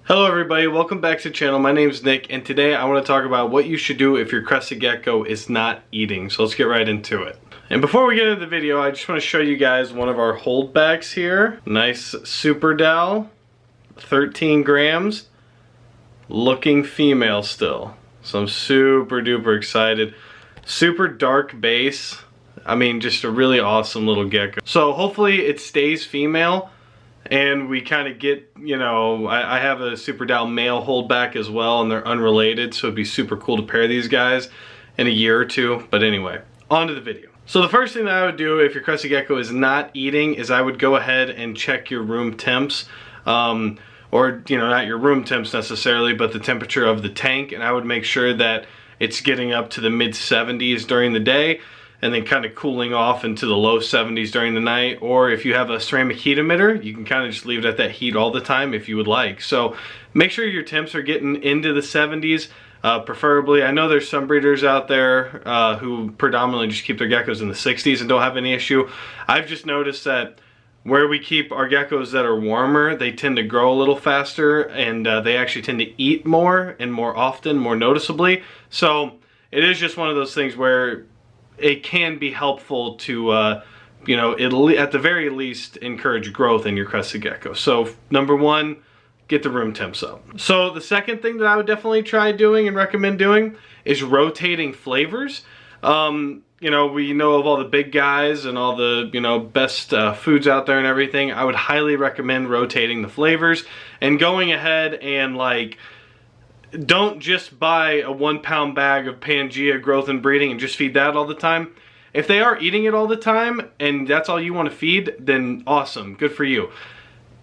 Hello everybody, welcome back to the channel. My name is Nick and today I want to talk about what you should do if your crested gecko is not eating. So let's get right into it. And before we get into the video, I just want to show you guys one of our holdbacks here. Nice Super Dowel, 13 grams, looking female still. So I'm super duper excited. Super dark base. I mean, just a really awesome little gecko. So hopefully it stays female. And we kind of get, you know, I have a Super Dowel male holdback as well, and they're unrelated, so it'd be super cool to pair these guys in a year or two. But anyway, on to the video. So the first thing that I would do if your crested gecko is not eating is I would go ahead and check your room temps. Or, you know, not your room temps necessarily, but the temperature of the tank. And I would make sure that it's getting up to the mid 70s during the day, and then kind of cooling off into the low 70s during the night. Or if you have a ceramic heat emitter, you can kind of just leave it at that heat all the time if you would like. So make sure your temps are getting into the 70s, preferably. I know there's some breeders out there who predominantly just keep their geckos in the 60s and don't have any issue. I've just noticed that where we keep our geckos that are warmer, they tend to grow a little faster, and they actually tend to eat more and more often, more noticeably. So it is just one of those things where it can be helpful to, you know, at the very least encourage growth in your crested gecko. So number one, get the room temps up. So the second thing that I would definitely try doing and recommend doing is rotating flavors. You know, we know of all the big guys and all the, you know, best foods out there and everything. I would highly recommend rotating the flavors and going ahead and like, don't just buy a 1 pound bag of Pangea growth and breeding and just feed that all the time. If they are eating it all the time and that's all you want to feed, then awesome, good for you.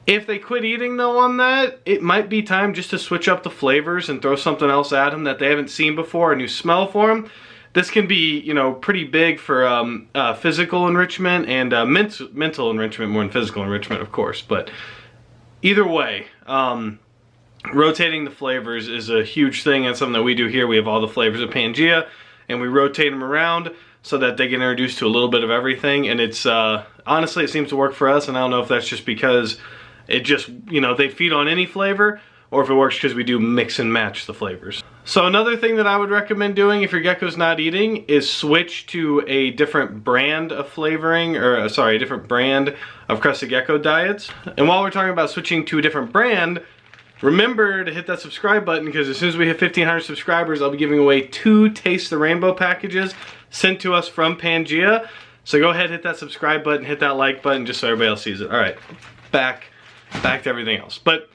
If they quit eating though on that, it might be time just to switch up the flavors and throw something else at them that they haven't seen before, a new smell for them. This can be, you know, pretty big for physical enrichment and mental enrichment, more than physical enrichment, of course. But either way, rotating the flavors is a huge thing. That's something that we do here. We have all the flavors of Pangea and we rotate them around so that they get introduced to a little bit of everything. And it's honestly, it seems to work for us, and I don't know if that's just because it just, you know, they feed on any flavor, or if it works because we do mix and match the flavors. So another thing that I would recommend doing if your gecko's not eating is switch to a different brand of flavoring, or sorry, a different brand of crested gecko diets. And while we're talking about switching to a different brand, remember to hit that subscribe button, because as soon as we hit 1,500 subscribers, I'll be giving away 2 Taste the Rainbow packages sent to us from Pangea. So go ahead, hit that subscribe button, hit that like button, just so everybody else sees it. All right, back to everything else. But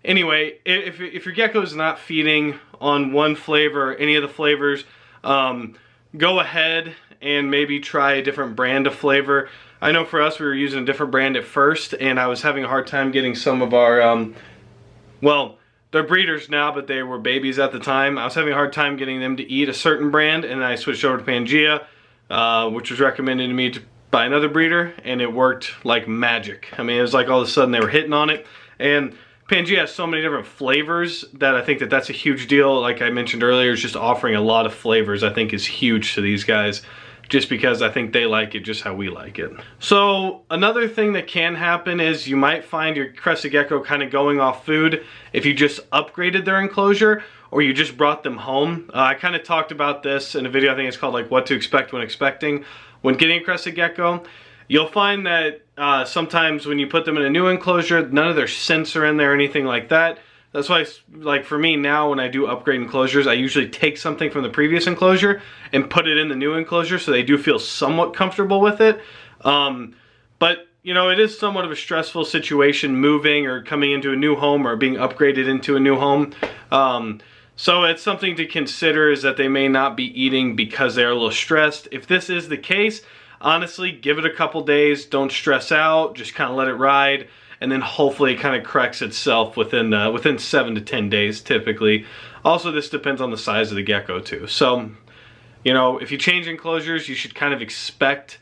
anyway, if your gecko is not feeding on one flavor or any of the flavors, go ahead and maybe try a different brand of flavor. I know for us, we were using a different brand at first, and I was having a hard time getting some of our well, they're breeders now, but they were babies at the time. I was having a hard time getting them to eat a certain brand, and I switched over to Pangea, which was recommended to me by another breeder, and it worked like magic. I mean, it was like all of a sudden they were hitting on it. And Pangea has so many different flavors that I think that that's a huge deal. Like I mentioned earlier, it's just offering a lot of flavors I think is huge to these guys, just because I think they like it just how we like it. So another thing that can happen is you might find your crested gecko kind of going off food if you just upgraded their enclosure or you just brought them home. I kind of talked about this in a video, I think it's called like what to expect when expecting. When getting a crested gecko, you'll find that sometimes when you put them in a new enclosure, none of their scents are in there or anything like that. That's why, like for me now, when I do upgrade enclosures, I usually take something from the previous enclosure and put it in the new enclosure, so they do feel somewhat comfortable with it. But you know, it is somewhat of a stressful situation moving or coming into a new home or being upgraded into a new home. So it's something to consider, is that they may not be eating because they're a little stressed. If this is the case, honestly, give it a couple days. Don't stress out. Just kind of let it ride. And then hopefully it kind of corrects itself within 7 to 10 days typically. Also, this depends on the size of the gecko too. So, you know, if you change enclosures, you should kind of expect,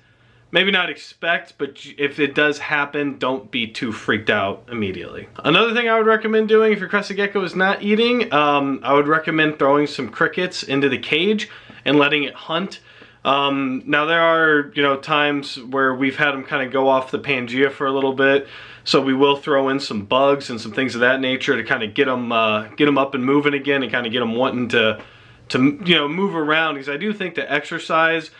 maybe not expect, but if it does happen, don't be too freaked out immediately. Another thing I would recommend doing if your crested gecko is not eating, I would recommend throwing some crickets into the cage and letting it hunt. Now there are, you know, times where we've had them kind of go off the Pangea for a little bit, so we will throw in some bugs and some things of that nature to kind of get them up and moving again, and kind of get them wanting to you know, move around, because I do think that exercise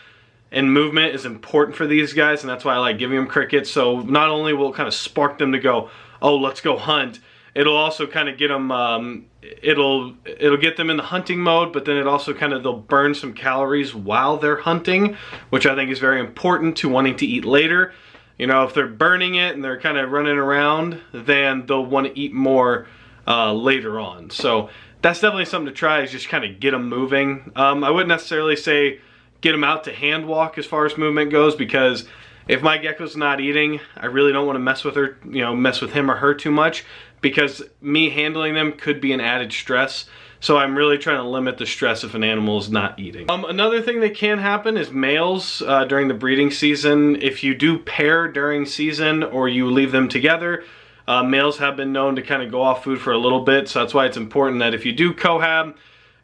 and movement is important for these guys, and that's why I like giving them crickets. So not only will it kind of spark them to go, oh, let's go hunt, it'll also kind of get them, it'll get them in the hunting mode, but then it also kind of, they'll burn some calories while they're hunting, which I think is very important to wanting to eat later. You know, if they're burning it and they're kind of running around, then they'll want to eat more later on. So that's definitely something to try, is just kind of get them moving. I wouldn't necessarily say get them out to hand walk as far as movement goes, because if my gecko's not eating, I really don't want to mess with her, you know, mess with him or her too much, because me handling them could be an added stress. So I'm really trying to limit the stress if an animal is not eating. Another thing that can happen is males during the breeding season. If you do pair during season or you leave them together, males have been known to kind of go off food for a little bit. So that's why it's important that if you do cohab,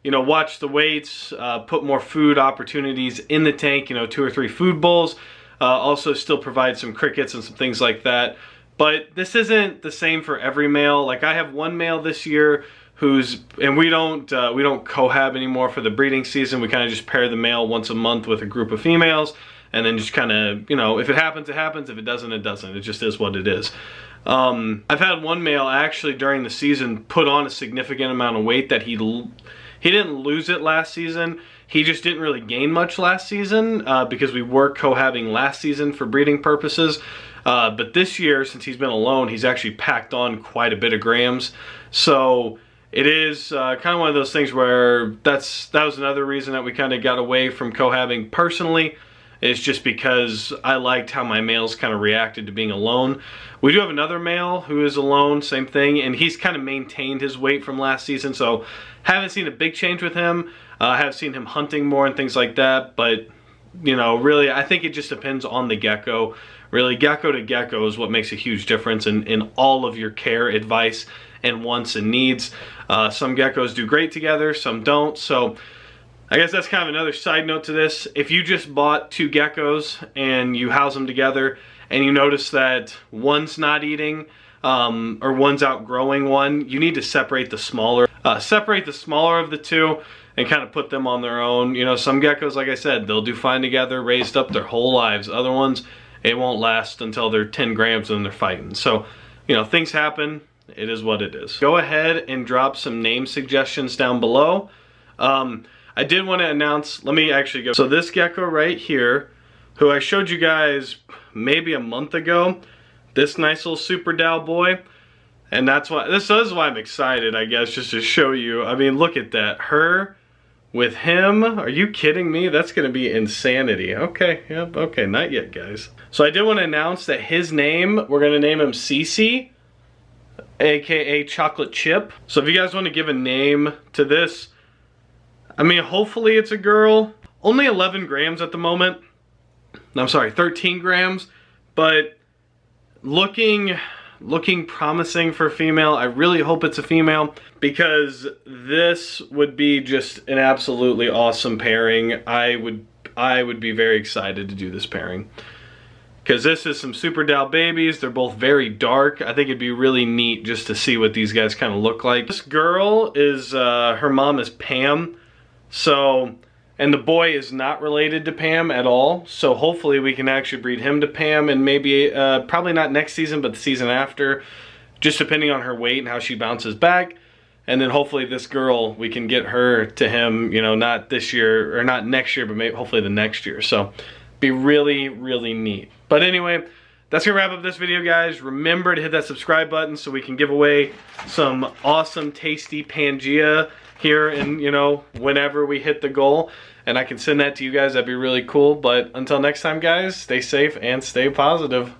you know, watch the weights, put more food opportunities in the tank, you know, 2 or 3 food bowls. Also still provide some crickets and some things like that. But this isn't the same for every male. Like, I have one male this year who's, and we don't cohab anymore for the breeding season. We kind of just pair the male once a month with a group of females, and then just kind of, you know, if it happens, it happens. If it doesn't, it doesn't. It just is what it is. I've had one male actually during the season put on a significant amount of weight that he didn't lose it last season. He just didn't really gain much last season because we were cohabbing last season for breeding purposes. But this year, since he's been alone, he's actually packed on quite a bit of grams. So it is kind of one of those things where that was another reason that we kind of got away from cohabbing personally. It's just because I liked how my males kind of reacted to being alone. We do have another male who is alone, same thing, and he's kind of maintained his weight from last season, so haven't seen a big change with him. I have seen him hunting more and things like that, but, you know, really, I think it just depends on the gecko. Really, gecko to gecko is what makes a huge difference in all of your care, advice, and wants and needs. Some geckos do great together, some don't, so I guess that's kind of another side note to this. If you just bought 2 geckos and you house them together and you notice that one's not eating or one's outgrowing one, you need to separate the smaller of the 2 and kind of put them on their own. You know, some geckos, like I said, they'll do fine together, raised up their whole lives. Other ones, it won't last until they're 10 grams and they're fighting. So, you know, things happen. It is what it is. Go ahead and drop some name suggestions down below. I did want to announce, let me actually go. So this gecko right here, who I showed you guys maybe a month ago, this nice little super Dow boy, and this is why I'm excited, I guess, just to show you. I mean, look at that. Her with him, are you kidding me? That's gonna be insanity. Okay, yep, okay, not yet, guys. So I did want to announce that his name, we're gonna name him Cece, aka Chocolate Chip. So if you guys want to give a name to this, I mean, hopefully it's a girl. Only 11 grams at the moment. I'm sorry, 13 grams, but looking promising for a female. I really hope it's a female, because this would be just an absolutely awesome pairing. I would be very excited to do this pairing, because this is some super Dow babies. They're both very dark. I think it'd be really neat just to see what these guys kind of look like. This girl is, her mom is Pam. So, and the boy is not related to Pam at all. So hopefully we can actually breed him to Pam, and maybe, probably not next season, but the season after, just depending on her weight and how she bounces back. And then hopefully this girl, we can get her to him, you know, not this year, or not next year, but maybe hopefully the next year. So, be really, really neat. But anyway, that's gonna wrap up this video, guys. Remember to hit that subscribe button so we can give away some awesome, tasty Pangea here, and, you know, whenever we hit the goal, and I can send that to you guys. That'd be really cool. But until next time, guys, stay safe and stay positive.